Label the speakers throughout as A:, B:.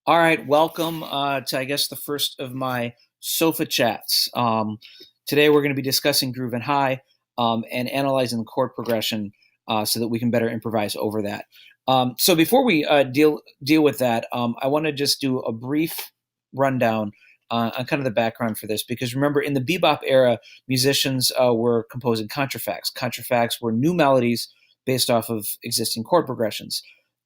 A: All right, welcome to I guess the first of my sofa chats. Today we're going to be discussing Groovin High and analyzing the chord progression so that we can better improvise over that. So before we deal with that, I want to just do a brief rundown on kind of the background for this, because remember, in the bebop era, musicians were composing contrafacts. Contrafacts were new melodies based off of existing chord progressions.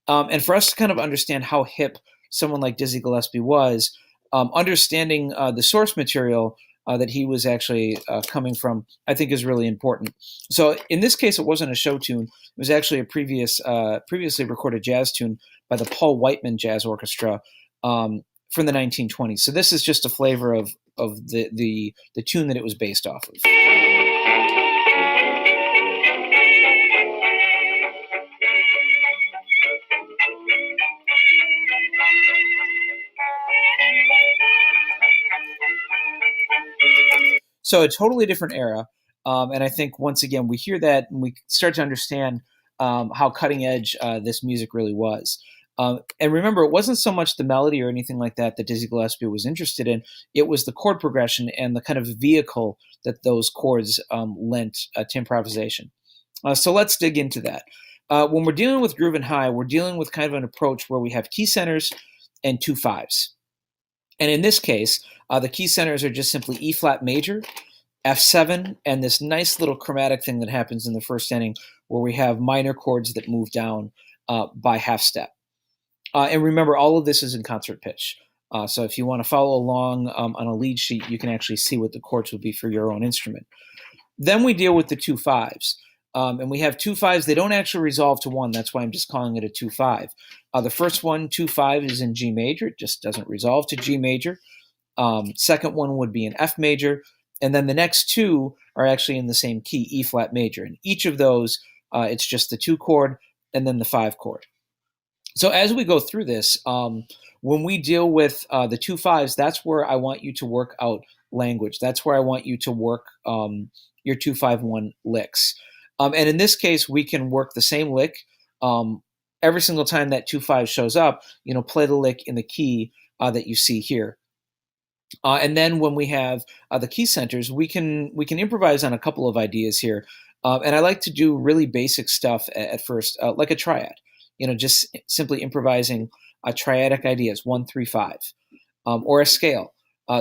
A: And for us to kind of understand how hip someone like Dizzy Gillespie was, understanding the source material that he was actually coming from, I think, is really important. So in this case, it wasn't a show tune; it was actually a previously recorded jazz tune by the Paul Whiteman Jazz Orchestra from the 1920s. So this is just a flavor of the tune that it was based off of. So a totally different era. And I think once again, we hear that and we start to understand how cutting edge this music really was. And remember, it wasn't so much the melody or anything like that that Dizzy Gillespie was interested in. It was the chord progression and the kind of vehicle that those chords lent to improvisation. So let's dig into that. When we're dealing with Groovin High, we're dealing with kind of an approach where we have key centers and two fives. And in this case, the key centers are just simply E flat major, F7, and this nice little chromatic thing that happens in the first inning where we have minor chords that move down by half step. And remember, all of this is in concert pitch. So if you want to follow along on a lead sheet, you can actually see what the chords would be for your own instrument. Then we deal with the two fives. And we have two fives. They don't actually resolve to one. That's why I'm just calling it a 2-5. The first one, 2-5, is in G major. It just doesn't resolve to G major. Second one would be in F major. And then the next two are actually in the same key, E flat major. And each of those, it's just the 2 chord and then the 5 chord. So as we go through this, when we deal with the 2 fives, that's where I want you to work out language. That's where I want you to work your 2-5-1 licks. And in this case, we can work the same lick every single time that 2-5 shows up. Play the lick in the key that you see here. And then when we have the key centers, we can improvise on a couple of ideas here. And I like to do really basic stuff at first, like a triad. Just simply improvising triadic ideas, 1-3-5, or a scale.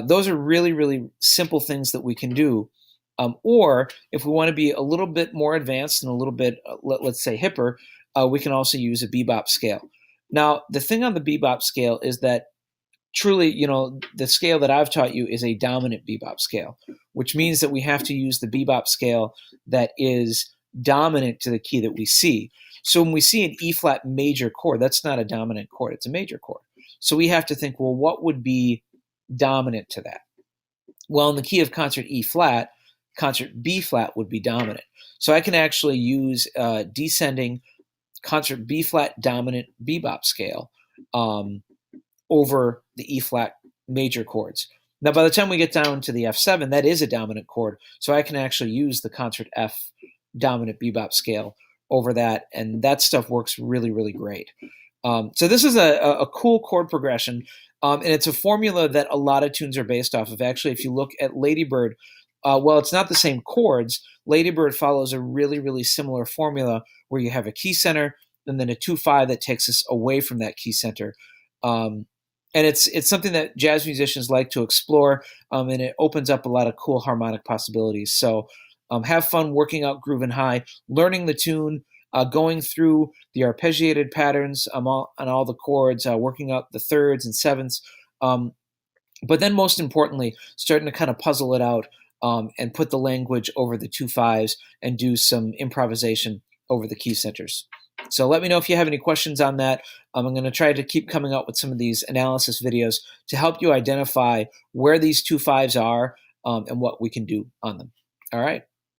A: Those are really, really simple things that we can do. Or if we want to be a little bit more advanced and a little bit, let's say, hipper, we can also use a bebop scale. Now, the thing on the bebop scale is that truly, the scale that I've taught you is a dominant bebop scale, which means that we have to use the bebop scale that is dominant to the key that we see. So when we see an E flat major chord, that's not a dominant chord, it's a major chord. So we have to think, well, what would be dominant to that? Well, in the key of concert E flat, concert B flat would be dominant. So I can actually use descending concert B flat dominant bebop scale over the E flat major chords. Now, by the time we get down to the F7, that is a dominant chord. So I can actually use the concert F dominant bebop scale over that. And that stuff works really, really great. So this is a cool chord progression. And it's a formula that a lot of tunes are based off of. Actually, if you look at Ladybird, well, it's not the same chords. Ladybird follows a really, really similar formula where you have a key center and then a 2-5 that takes us away from that key center. And it's something that jazz musicians like to explore, and it opens up a lot of cool harmonic possibilities. So have fun working out Groovin High, learning the tune, going through the arpeggiated patterns on all the chords, working out the thirds and sevenths. But then most importantly, starting to kind of puzzle it out and put the language over the 2-5s and do some improvisation over the key centers. So let me know if you have any questions on that. I'm going to try to keep coming up with some of these analysis videos to help you identify where these 2-5s are and what we can do on them. All right.